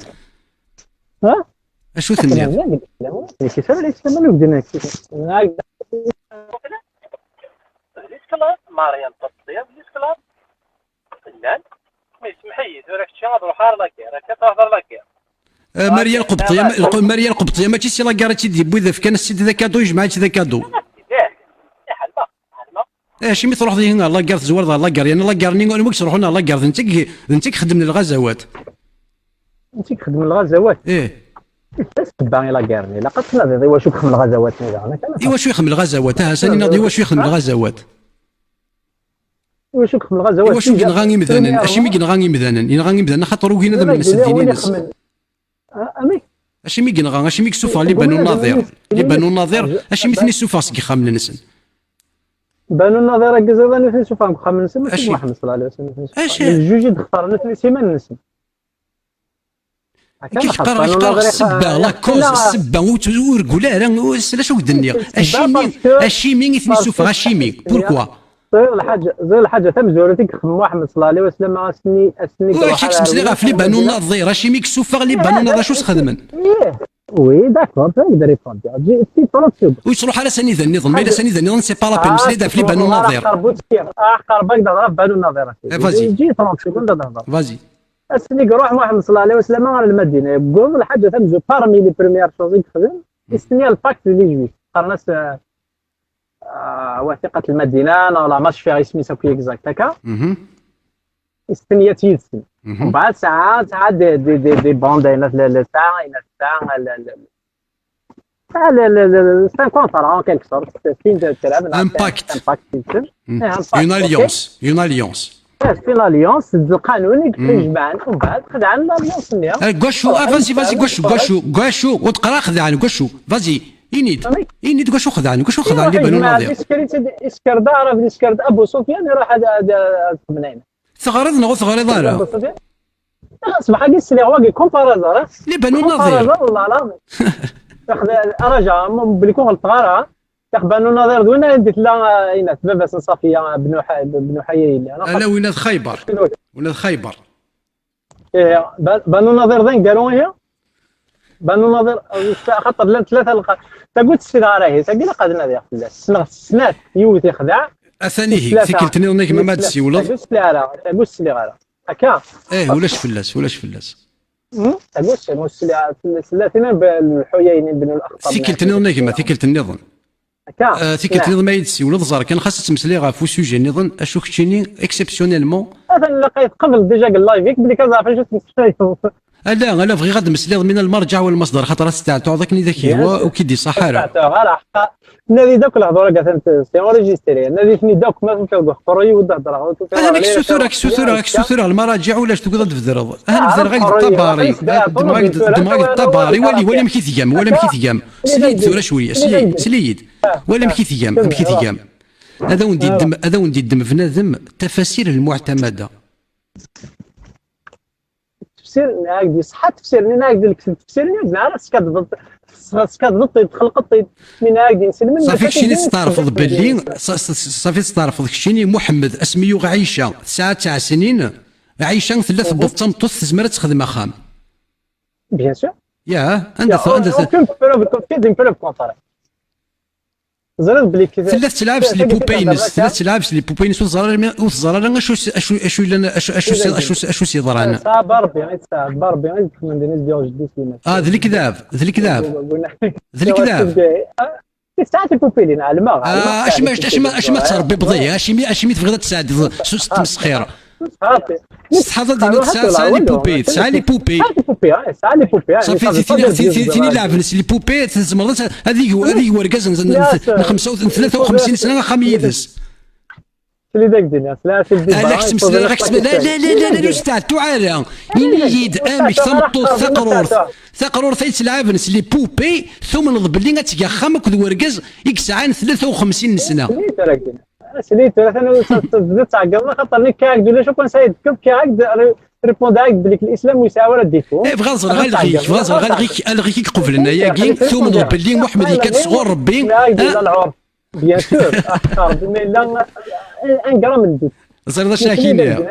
اشو ثنيا كيف اللي يسمى ودنا ماريان الطبيه بالكلاب فنان ما يسمحي راك شي غادي نروح لا كي راك تهضر لا كي ماريا القبطيه ماشي سي لا كارتي دي بو اذا كان السيد ذا كادو يجمع ذا كادو شي مي تروح هنا لا كار تزور لا كار يعني لا كارني ما كنروحوا هنا لا كار انت خدمنا الغزوات انت خدم الغزوات تبع الى كارني لا قصنا ناضي واش يخدم الغزوات انا ايوا شو يخدم الغزوات ساني ناضي واش يخدم الغزوات واش يخدم الغزوات واش كنغاني مثلا اشي مي كنغاني مثلا خاطر وكينا دابا المسدينين امي اشي مي كنغا اشي مي كسوفا اللي بانوا النظير اشي مثني سوفا سكي خامن نسن بانوا النظير كزادان في سوفا خامن نسن محمد صلى الله عليه وسلم الجوج تختار نسن سيمان نسن كيف قرا السبه لاكوز السبه ورقولا راه سلاش ود الدنيا اشيمي ثني سوفا اشيمي بوركوا زي الحاجه تم زورتك خدم محمد صلى الله عليه وسلم اسني كيف تمسلي غا في بانو النظير اشيمي كسوفا اللي بانو النظير شو خدمن وي داكور تقدر يفهم جي تي طلب ويصلح على سنيد النظام ما الا سنيد النظام سي با لا مسلي دا في بانو النظير اخر بقدر بانو النظير فازي جي 30 سكوند نهضر فازي اسني روح محمد صلى الله عليه وسلم على المدينه يقول الحاجه تمزو بارمي لي بريمير شوز يخدم يستني الباكت اللي يجي قرناس وثيقه المدينه ولا ماش فيها اسمي ساكو اكزاكت هكا يستني تيسن ومن بعد ساعات دي باندينات للساعه لا 50 فرنك كيلك سورت فين تلعب امباكت اون اليونس في الاليونس القانون يجمعنا ومن بعد خدعنا الاليونس نيا غاشو فازي غاشو وتقرا خدعنا غاشو فازي ينيد غاشو خدعنا اللي بانوا ناضي اسكردا راه اسكردا ابو سفيان راح هذا منين ثغرضنا ثغرض صباح قيس لي هو كومبارازور اللي بانوا ناضي والله العظيم رجع بليكون غلط تقبلوا النظير دوينا ديت لا اين بابا صافيه بنو حيي لا وين خيبر ايه بانو النظير ذين قالوا هي بانو النظير خاطر ثلاثه تقول السيجاره هي تقول قادنا ذي سنات يوت يخدع اثانيه فكرتني انك ما تسي ولا تقول السيجاره هكا ولاش فلاس تقول السلاتين بالحيين بن الاخطب ثكلت النظام ثيكلت نظام ما يدسي ولا ظهر كان خاص تمسلي غا في سوجي نظن اشوف كشيني اكسبسيونيلمون هذا لقيت قبل ديجا اللايف ياك بلي كذا فاش لا بغي غاد مسلي من المرجع والمصدر خاطر استعتو ذاكني ذاك هو وكيدي صحارى نادي دوك الهضره كانت سي اوريجيستري نادي ثني دوك ما فهمتش قروي ودهضر هذاك السوثره المراجع ولاش تقدر تفدر هذا غير الطباري دماغ الطباري ولي مكيثيام سليد ثوره شويه سليد ولا مكيثيام هذا وندي الدم بنادم التفاسير المعتمده تفسير هكذا صح تفسير من هكذا التفسير نعرف سكاد تخلق من هكذا نسلم صافي شيني تستعرفض باللي صافي تستعرفض شيني محمد اسميو عايشه 9 سنين عايشه ثلاث بطمطوس تزمر تخدم خام بيان سور عندك كنت بروف كونطاري زرت بلي ثلاث تلعبس لي بوبينس وزرار اشو سي ضرانا بربي من دينيس ديال جدي سليمان ذلك كذاب ساعات البوبيلين على الماء اش ما تربي بضيه اش مي تبغي تساعد ست مسخيره صحافه ديال تسعه لي بوبي صافي ثاني لاعب لي بوبي تزمرت هذيك وركاز 53 سنه خميدس اللي داك الدنيا لا استاذ تعالى ينيد امك ثمطوط ثقرور ثيت لعابنس لي بوبي ثم نضب اللي غاتيا خامك وركاز يكسعان 53 سنه سليت انا بديت تعقبنا خاطر كاعد ولا شو كون سايد كاعد ريبوند هاك بليك الاسلام يساوي الديفو بغازر غالغيك قبلنا ياكي ثم نضب اللي محمد كتصغر ربي بيان سور مي لا ان غرام ندير زير شاكينه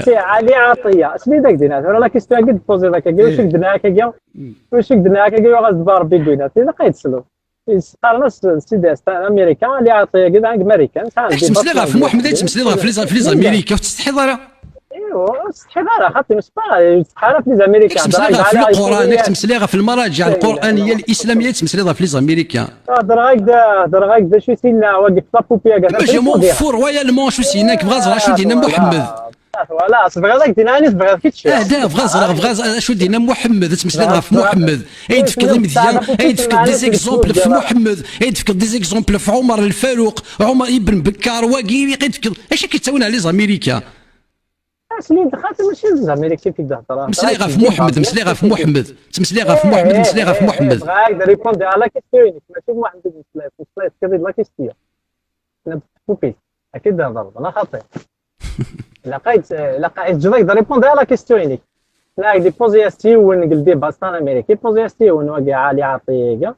علي عطيه اسمي داك دينا ولا كيستوى قد بوزي داك واش كدنا هكا واش كدنا هكا غازبار بيكوينات الا لقيت سلو قارناس سيداست امريكا اللي عطيه كذا امريكان تمسلي غا في محمد تمسلي غا في لي امريكا وتستحي ضرا ايوا استحي ضرا خاطر مسبا تحارب في امريكا تمسلي غا في القران تمسلي غا في المراجع القرانيه الاسلاميه تمسلي غا في لي امريكان هضر هكذا شو سينا واقف لابوبيا كاع ماشي مون فور رويالمون شو سيناك بغازر شو دينا محمد فوالا تبغي ذاك ديناني تبغي كي تشوف لا بغا شو دينا محمد تمسلي في محمد يدفك مزيان يدفك دي زيكزومبل في محمد يدفك دي زيكزومبل في عمر الفاروق عمر ابن بكار واقيلي يدفك اش كيتساوينا على زاميريكا سنين دخلت ماشي زاميريكي في كدهضر مسلي غا في محمد مسلي غا في محمد مسلي غا في محمد مسلي غا في محمد غايد ريبوندي على كيستيون ماشي محمد مسلي كذا لا كيستيون انا بوبي اكيد هضر انا خاطئ لقيت جريت ريبوندي على كيستيون لا دي بوزيستي ون قلبي باستان امريكي بوزيستي ون واقع عالي عطيه دي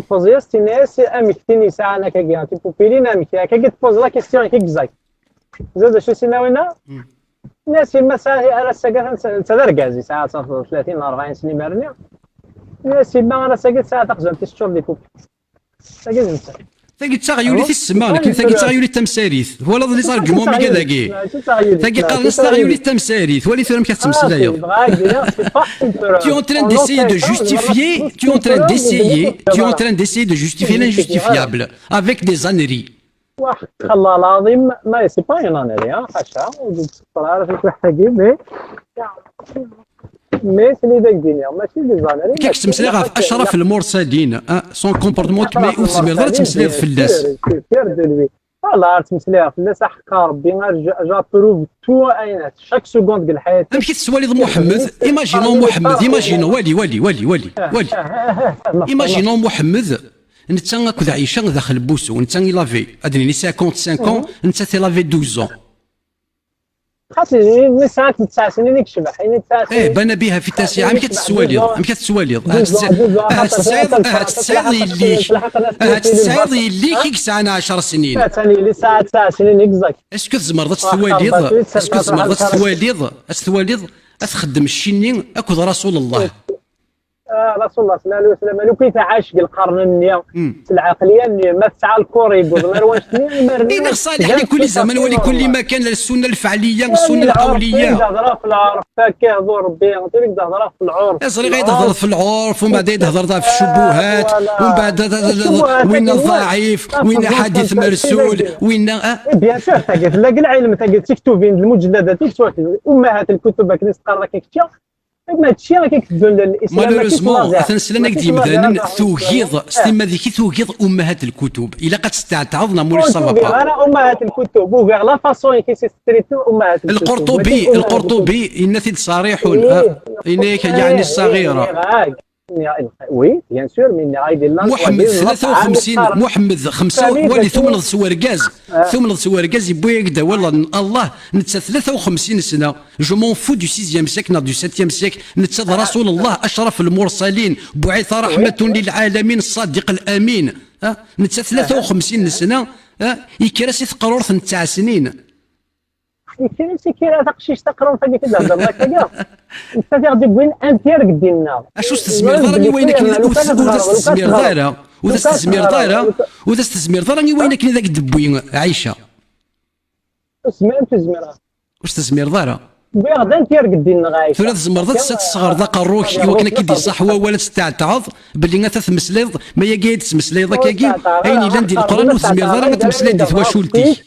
بوزيستي ناس امكتني ساعه انا كي بوبيلين امكتي كي تبوز لا كيستيون كي كزاك زاد شو سيناوينا الناس المساهي على الساقة تدرقازي ساعات 30 40 سنة مرنية الناس ما على الساقة ساعات تقزم تشوف دي بوبي ساقة زنسا ثاقي تغيولي السمان كي ثاقي تغيولي التمساريث هو لا لي زارغمون مي كذاكي ثاقي قال ناس تغيولي التمساريث ولي ثورم كتمسلايا tu es en train d'essayer de justifier tu es en train d'essayer de justifier l'injustifiable avec des âneries الله العظيم ما سي با اون انري حاشا صراحه في الحقيقه مي سي لي داك الدنيا ماشي دي زانري كيك تمسلي غا في اشرف المرسلين سون كومبورتمون كما يوسمي غير تمسلي في الناس والله تمسليها في الناس حق ربي جا بروف تو اينات شاك سكوند ديال الحياه ماشي تسوالي محمد ايماجينو محمد ايماجينو ولي ايماجينو محمد انت كود عايشه داخل بوسو انت لافي ادريني 55 انت لافي 12 خاطر مي ساعات 9 سنين يكشبح يعني 9 سنين بان بها في التاسعه ما كتسواليض هاد اللي كيك ساعه 10 سنين ثاني اللي ساعه 9 سنين يكزاك اسكو تزمر تسواليض تخدم الشيني اكود رسول الله رسول الله صلى الله عليه وسلم لو كيف عاش القرن النية العقليه ما تسعى الكوري يقول مروان شنو صالح لكل زمن ولكل مكان السنه الفعليه السنه القوليه يهضر في العرف كيهضر ربي يهضر في العرف صغير غيهضر في العرف ومن بعد يهضر في الشبهات ومن بعد وين الضعيف وين حديث مرسول وين بيان سور تلقى العلم تلقى تكتبين المجلدات امهات الكتب كنت تقرا كيكتشف ما هادشي راه كيكتبوا الاسلام مالوريزمون تنسلنا كدي مثلا توغيض ستيما ذيك توغيض امهات الكتب الا قد استعترضنا مولاي صافا انا امهات الكتب وغير لا فاسون كي سيستريتو امهات الكتب القرطبي ان ثيد صريح انك يعني الصغيره وي بيان سور من عايد محمد 53 محمد 5 ولي ثمن سواركاز يبويا كدا والله الله نتا 53 سنه جو مون فو دو 6 سيكل دو 7 سيكل نتا رسول الله اشرف المرسلين بعث رحمه للعالمين الصادق الامين نتا 53 سنه يكراسي تقرور 9 سنين كي راه تقشيش تقرون فهمي كتهضر لك كاع انت غادي تقول انتير قدينا اش استثمير راني وينك وذا استثمير راني وينك ذاك الدبوي عايشه واش تزمير دارا بغا غدا انتير قدينا غايشه ثلاث زمرضات تتصغر ذاك الروك وكنا كيدير صح هو ولا تستعتعض باللي غا تمسليض ما هي قايد تمسليض كاكي اين الا ندير القران وتزمير دارا غتمسلي دي تواشولتي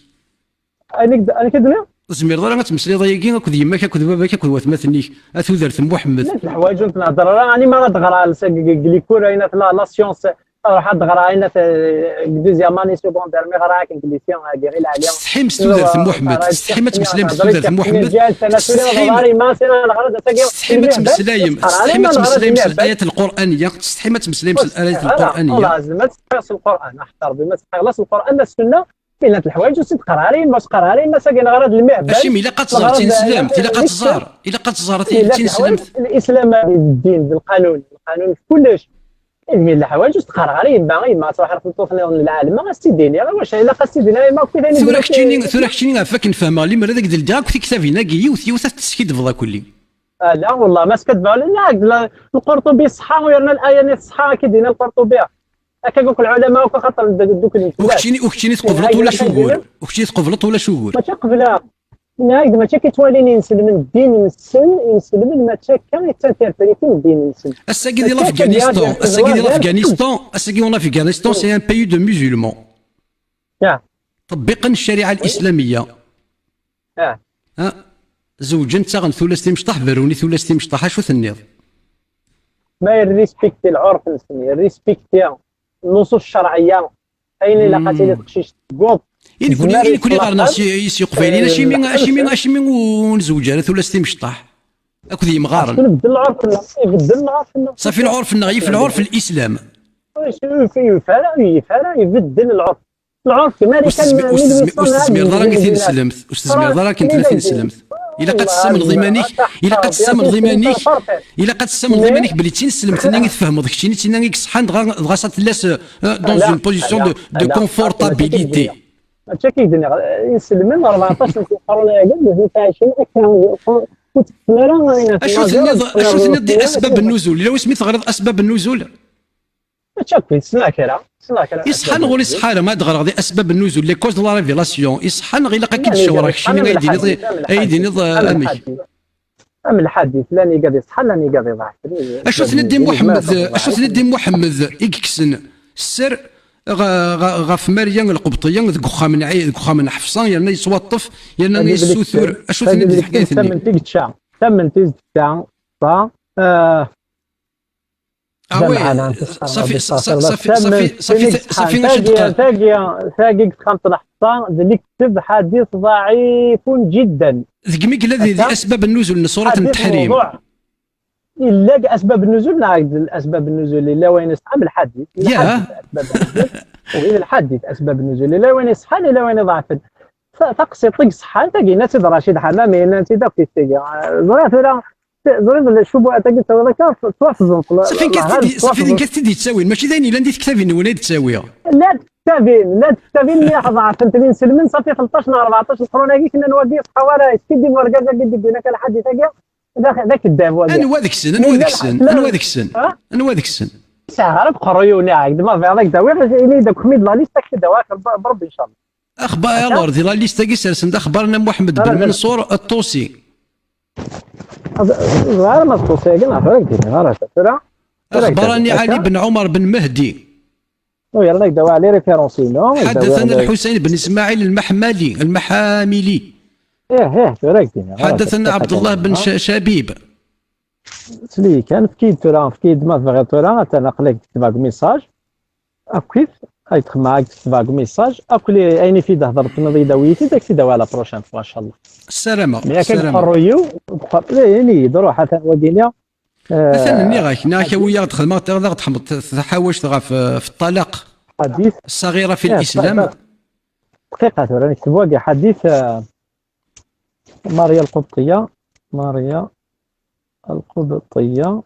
انا كدنا زمير ضرا غتمسلي ضيقي اكد يماك اكد باباك اكد واتماثنيك اثوذرت محمد الحوايج نهضر راني ما غتغرا ليكور هنا لا سيونس راح تغرا هنا في دوزيام اني سكوندير مي غراك انجليزيون غير العاليه تستحي مستوذرت محمد تستحي ما تمسلي مستوذرت محمد تستحي ما تمسلايم تستحي ما تمسلايم الايات القرانيه تستحي ما تمسلايم الايات القرانيه لازم ما تقراش القران احتر بما تقراش القران السنه كاين هاد الحوايج وتقرارين باش قرارين ما ساكن غرض المهبل ماشي الا قد زرتي نسلم الا قد زرتي نسلم الاسلام الدين بالقانون القانون في كلش من الحوايج تقرارين باغي ما تروح في الطفل العالم ما غاستيديني واش الا قاستيديني ما كاين ثورك تشيني عفاك نفهمها لي مرة داك ديال داك في كتابنا كي يوث تسكيد فضا كلي لا والله ما سكتبها لا القرطبي صحا ويرنا الايه صحا كيدينا القرطبي كيقول العلماء خاطر دوك وكتيني تقبلط ولا شغول وكتيني تقبلط ولا شغول ما تقبلها نايد ما كيتواليني نسلم الدين نسلم ما كان يتانتربريتي الدين نسلم الساكي ديال افغانستان سي ان بيي دو مسلمون طبقا الشريعه الاسلاميه زوجا تاغن ثلاث مشطح بروني ثلاث مشطح شو ثنيض ما يريسبكتي العرف الاسلامي، يريسبكتي النصوص الشرعيه. اين لقاتي لي تقشيش تقول إن كل غير ناس يسيق فيلينا شي من ونزوجها ثلاث مشطح اكو ذي مغارن يبدل العرف، يبدل العرف صافي العرف النغي في العرف الاسلام يبدل العرف. العرف كما كان استثمر ضرك انت سلمت، استثمر ضرك انت 30 سلمت. الا قد تسمن ضمانك، الا قد تسمن ضمانك، الا قد تسمن ضمانك بلي تنسلم ثاني تفهم داك الشيء ثاني صحان دغا ساتلاس دون اون بوزيسيون دو كونفورتابيليتي. هادشي كيدير يسلم 14 قرن قال فيها شي اشو ثني اسباب النزول؟ الا سميت غرض اسباب النزول تشكي سناكرا يصحى نقول يصحى ما تغرق دي اسباب النزول لي كوز دو لا ريفيلاسيون يصحى غير لقى كي تشاور شي من ايدي امي ام الحديث لاني قاعد يصحى لاني قاعد يضحك. اشو ثندي محمد، اشو ثندي محمد يكسن السر غاف مريم القبطيه ذك خامن ذك خامن حفصان يلنا يتوطف يلنا يسوثر. اشو ثندي الحكايه ثمن تيك تشا ثمن تيك تشا صافي ثاقي خمس الحصان اللي كتب حديث ضعيف جدا. ذكميك الذي اسباب النزول سوره التحريم الا اسباب النزول نعرف اسباب النزول الا وين يصحى الحديث وإذا الحديث اسباب النزول الا وين يصحى الا وين ضعف تقصي طق صحه تلقى ناس رشيد حمامي انت داك تلقى ضرب الشبهه تلقى هذاك توافزن صافي كتدي تساوي ماشي ثاني لا ندير كتابين ولا تساويها لا تكتبين اللي حضرت انت بين سلمين صافي 13 14 قرون هذيك كنا نودي حوالي سكدي ورقه قد بينا كان حد يتلقى ذاك الداب انا وهذاك السن ساعه بقريوني عاد ما في هذاك داوي اللي داك حميد لا ليست دواك بربي ان شاء الله. اخبار يا لور دي لا ليست كي سرسن اخبارنا محمد بن منصور الطوسي غير ما الطوسي قلنا فرق اخبرني علي بن عمر بن مهدي يلا يدوا عليه ريفيرونسيون. حدثنا الحسين بن اسماعيل المحاملي حدثنا عبد الله بن شبيب سلي كان فكيد ما فغي تورا تنقلك تكتب ميساج اكيد ايت معاك تكتب ميساج اكلي عيني في هضرت نضي دويتي داك سي دوا على بروشان فوا ان شاء الله. السلامه السلامه حريو يعني دروح حتى ودينا مثلا نيغاك ناك ويا تخدم تحاوش في الطلاق حديث الصغيره في الاسلام دقيقه راه نكتب واقع حديث ماريا القبطيه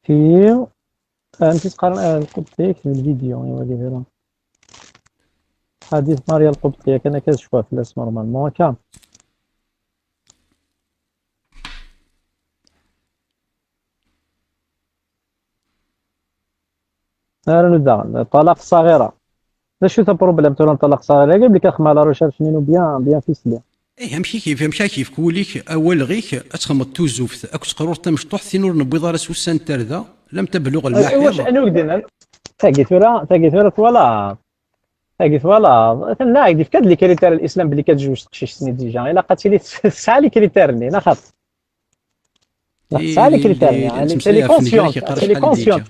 في انت تقرا القبطيه في الفيديو ايوا حديث ماريا القبطيه كان كتشوفها في الاسم نورمالمون كان نبدا طلاق صغيره. شو تا بروبليم تولى طلاق صغيره قبل لك اخ مالا روشيرش نينو بيان فيسلي مشي كيف كوليك اول غيك اتخمط توزوف اكو تقرور تمشطوح ثينور نبيض راس وسان تردا لم تبلغ المحيض. واش انا ودينا تاقي ولا لا يدي فكاد لي كريتير الاسلام بلي كتجوج تقشيش سنين ديجا الا قاتي لي تسعى لي كريتيرني انا خاطر تسعى لي كريتيرني يعني لي كونسيون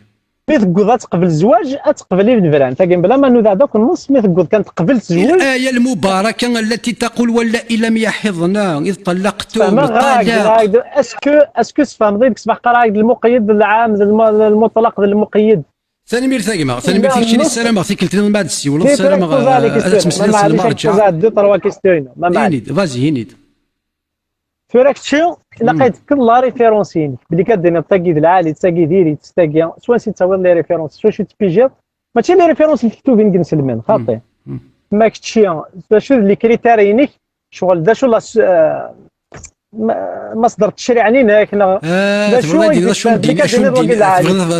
مي تقبل الزواج تقبل لي بنفران تاقي بلا ما نوضع دوك النص مي كانت قبل الزواج. الآية المباركة التي تقول واللائي لم يحضنا إذ طلقتم الطلاق اسكو تفهم ضيك صباح قرايد المقيد العام المطلق المقيد ثاني مير تكشيني السلامة ثيكلتين من بعد السيول السلامة تمثيل المرجع دو تروا كيستيون ما هينيد فازي هينيد فراكتشو لقيت كل لا ريفيرونسين بلي كدير التقييد العالي تساقي ديري تستاقي سوا سي تصور لي ريفيرونس سوا شي تبيجيط ماشي لي ريفيرونس مكتوبين كنسلمين خاطي ما كتشي شو لي كريتيرينيك شغل دا شو مصدر التشريع علينا كنا شو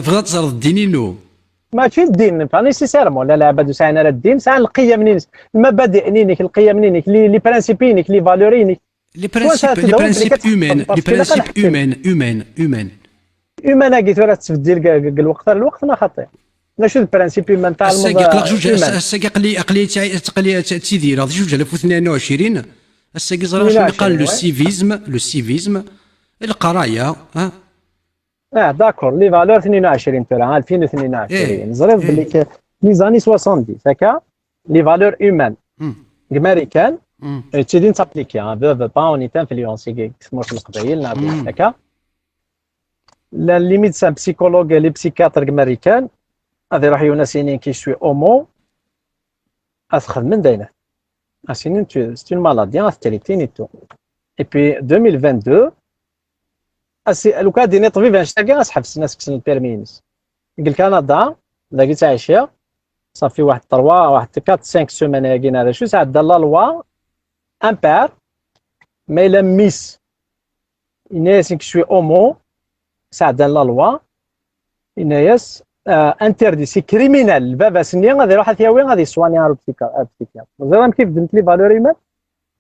بغات تصرف الدينينو ماشي الدين با نيسيسيرمون لا عباد ساعنا الدين ساعه القيم نينك المبادئ نينك القيم نينك لي برانسيبي نيك لي فالورينك لي برانسيب هيومان قلت ولا تفدي الوقت ما خاطئ لا شو البرانسيب هيومان تاع الساقي جوج اقليه تيدير جوج 2022 هسا كيزرا شنو قال لو سيفيزم القرايه داكور لي فالور 22 ترى 2022 زريف باللي لي زاني 70 هكا لي فالور هيومان امريكان تشدين تابليكي با اون ايت انفلونسي كيسموه في القبائل هكا لي ميدسان بسيكولوج لي بسيكاتر امريكان هذه راح يونسينين كي شوي اومو اسخد من داينه اسينين سي اون مالادي غاتريتيني تو اي بي 2022 لو كان ديني طبيب انشتاكي اسحبس الناس كسن البيرمينس قال كندا ذاك تاع عشيه صافي واحد 3 واحد 4 5 سيمانه ياكين هذا شو ساعد لا لوا ان بار مي لا ميس الناس كشوي اومو ساعد لا لوا الناس انتردي سي كريمينال البابا سني غادي يروح حتى وين غادي يسواني على البسيكياتر زعما كيف درت لي فالور ايمان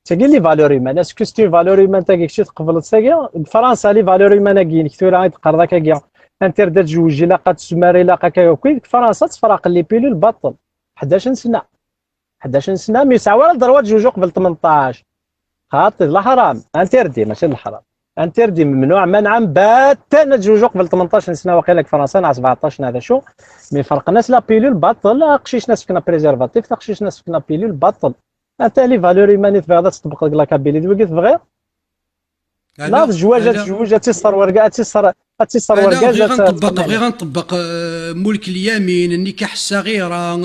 تاكي لي فالور ايمان اسكو ستي فالور ايمان تاكي شي تقبل تاكي فرنسا لي فالور ايمان كاين كثير غادي تقرا كاع انتردات جوج لاقات سماري لاقا كاع فرنسا تفرق لي بيلول باطل 11 سنه 11 سنه مي ساعه ضربات جوج قبل 18 خاطر لا حرام انتردي ماشي الحرام انتردي ممنوع منعا باتا جوج قبل 18 سنه واقيلا فرنسا ناس 17 هذا شو مي فرق ناس لا بيلول باطل قشيش ناس فينا بريزيرفاتيف قشيش ناس فينا بيلول باطل انت لي فالوري ماني تبغى تطبق لك لاكابيلي دوك تبغي لا الجواجات تيصر ورقه تيصر ورقه غير غنطبق ملك اليمين النكاح الصغيره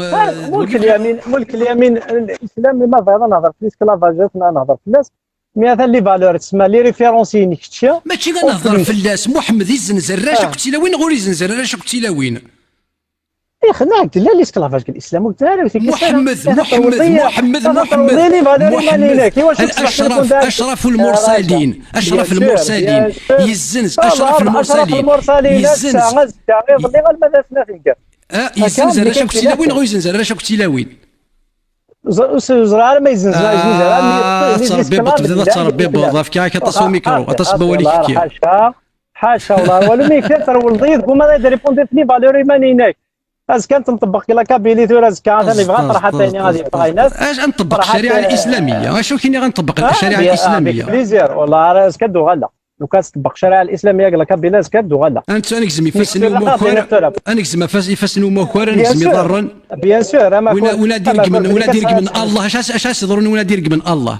ملك اليمين الاسلام ما بغا نهضر في الاسكلافاجات نهضر في الناس مثلا لي فالور تسمى لي ريفيرونسي نكتشا ماشي غنهضر في الناس محمد يزنزر راه كنتي لا وين غير يزنزر راه كنتي لا وين يا اخي ناك لا الاسكلافاج الاسلام وتعرف محمد اشرف المرسلين يزنز اشرف المرسلين يزنز يزنز راه كنتي لا وين غير يزنزر راه كنتي لا وين زرار ما يزنز تربي بوظف كي كتصو ميكرو تصبوا وليك حاشا والله ولو ميكثر ولديت هما غادي يريبوندي في لي فالوري مانيناك از كان تنطبق لا كابيليتي ولا كان اللي بغا طرح ثاني غادي يبقى الناس اش نطبق الشريعه الاسلاميه اشنو كاين غنطبق الشريعه الاسلاميه بليزير والله راه كدو غلا لو كان تطبق الشريعه الاسلاميه لا كابيلاس كدو غلا انت نكزم يفسنوا مخور انكزم يفسنوا مخور نكزم يضرن بيان سور ولا ديرك من الله اش يضرني ولا ديرك من الله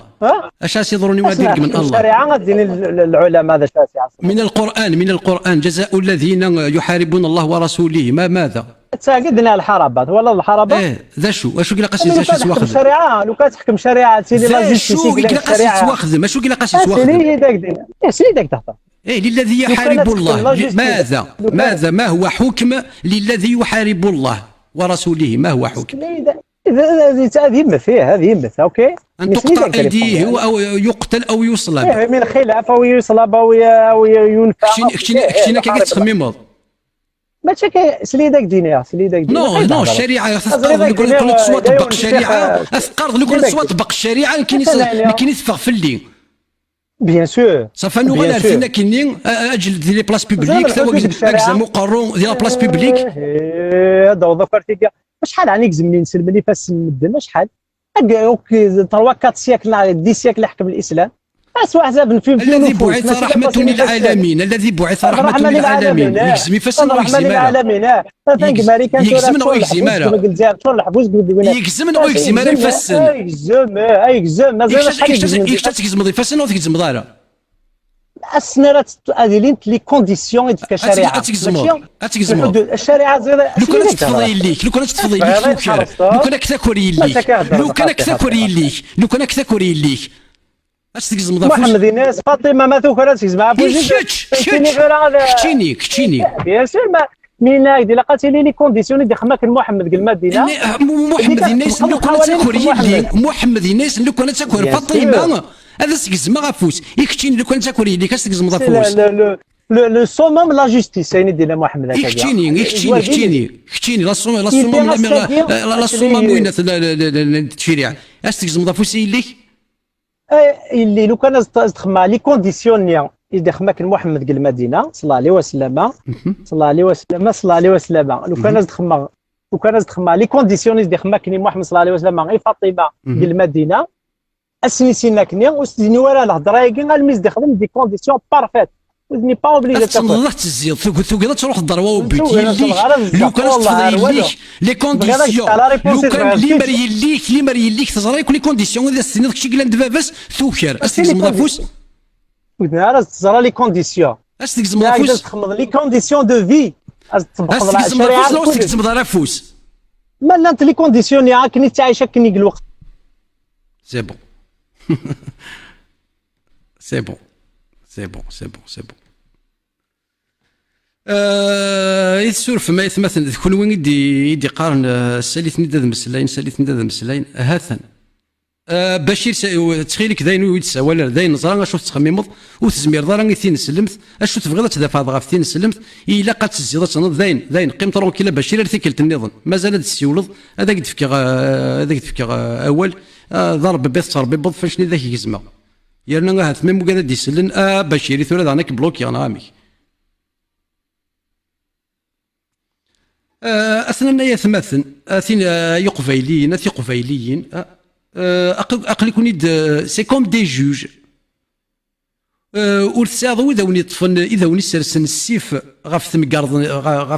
اش يضرني ولا ديرك من الله الشريعه غادي العلماء هذا شاسع من القران جزاء الذين يحاربون الله ورسوله ماذا تاكدنا الحربات ولا الحربات ذا شو واش كلا قاسي واخذ الشريعه لو كتحكم شريعه سيدي لا شو كلا قاسي واخذ ما شو كلا قاسي واخذ سيدي داك تحت للذي يحارب الله ماذا ما هو حكم للذي يحارب الله ورسوله ما هو حكم هذه يمث اوكي ان تقطع ايديه او يقتل او يصلب من خلاف او يصلب او ينفع كشينا كي تخمم ماشي سليدك دينيا نو الشريعه نقول لك سوا طبق الشريعه اثقر نقول لك سوا طبق الشريعه كاين يتفق في اللي بيان سور صافي نو غير عرفنا كاينين اجل دي لي بلاص بوبليك تا اكزام مقرون ديال لا بلاص بوبليك هذا ذكرتي شحال عني كزمني نسلمني فاس المدن شحال 3 4 سياكل 10 سياكل حكم الاسلام واحد في الذي بعث رحمة للعالمين الذي بعث رحمة للعالمين يجزم يفسر رحمة للعالمين يجزم او يجزم يجزم او يجزم يفسن يجزم كيفاش تجزم يفسن او تجزم ضاره السنرات هذه لي كونديسيون ديال الشريعه تجزم الشريعه لو كانت تفضيل ليك لو كانت تفضيل ليك لو كان كذا كوريين ليك لو كان كذا كوريين ليك لو كان كذا كوريين ليك اش تجزم ضافوش محمد الناس فاطمه ما ثوكرات تجزم كتشيني بيان سور من هادي لقاتي لي كونديسيون اللي خماك محمد قال المدينه محمد الناس لو كانت تاكوريين ليك محمد الناس لو كانت تاكور فاطمه هذا تجزم غافوس يكتشيني لو كانت تاكوريين ليك اش تجزم ضافوس لو سوموم لا جوستيس يعني ديال محمد هكا كتشيني لا سوموم وين التشريع اش تجزم ضافوس ليك اللي لو كان تخمع لي كونديسيون اللي خماك محمد قال المدينه صلى الله عليه وسلم لو كان تخمع لي كونديسيون اللي خماك محمد صلى الله عليه وسلم غير فاطمه قال المدينه اسني كني وسدني ورا الهضره يكي غالميز دي خدم دي كونديسيون بارفيت ودني با اوبليجي الله تزيد ثوك تروح الضروه وبيت يليك لو كان تفضل يليك لي كونديسيون لو كان لي مر يليك تزرا يكون لي كونديسيون اذا استنى داكشي كلا ندفا بس ثوكر استلزم ضافوس ودني راه تزرا لي كونديسيون استلزم ضافوس تخمض لي كونديسيون دو في استلزم ضافوس لو استلزم ضافوس ما لا انت لي كونديسيون يا كني تعيش كني الوقت سي بون سي بون سي بون سي بون سي بون يتسولف ما يتمثل كل وين يدي قارن ساليتني داد مسلاين ساليتني داد مسلاين هاثن بشير تخيلك داين ويتساوال داين زرا اشوف تخميمض وتزمير ضرا غيثين سلمت اشوف تبغي تدافع ضغا ثين سلمت الا قد تزيد تنض داين قيم ترونكيلا بشير ثيكلت النظام مازال هاد السيولض هذاك تفكي اول ضرب بيت تربي بض فاشني ذاك يزما يرنا هات ميم قاعد يسلن بشير ثورة دانك بلوكي انا عامي اثناء يتمثل اثين يقفيليين اثي قفيليين اقل يكون سي كوم دي جوج ورثاضو اذا وني طفن اذا وني سرسن السيف غاف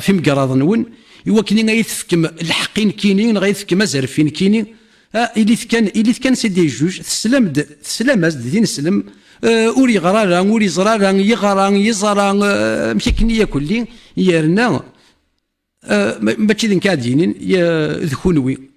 مقراض نون يوكني غيثكم الحقين كينين غيثكم زرفين كينين إلي كان سي دي جوج تسلم دين السلم وري غرارا وري زرارا يغرا يزرا مشكنيه كلي يرنا ماشي ذنك عاديين ذكونوي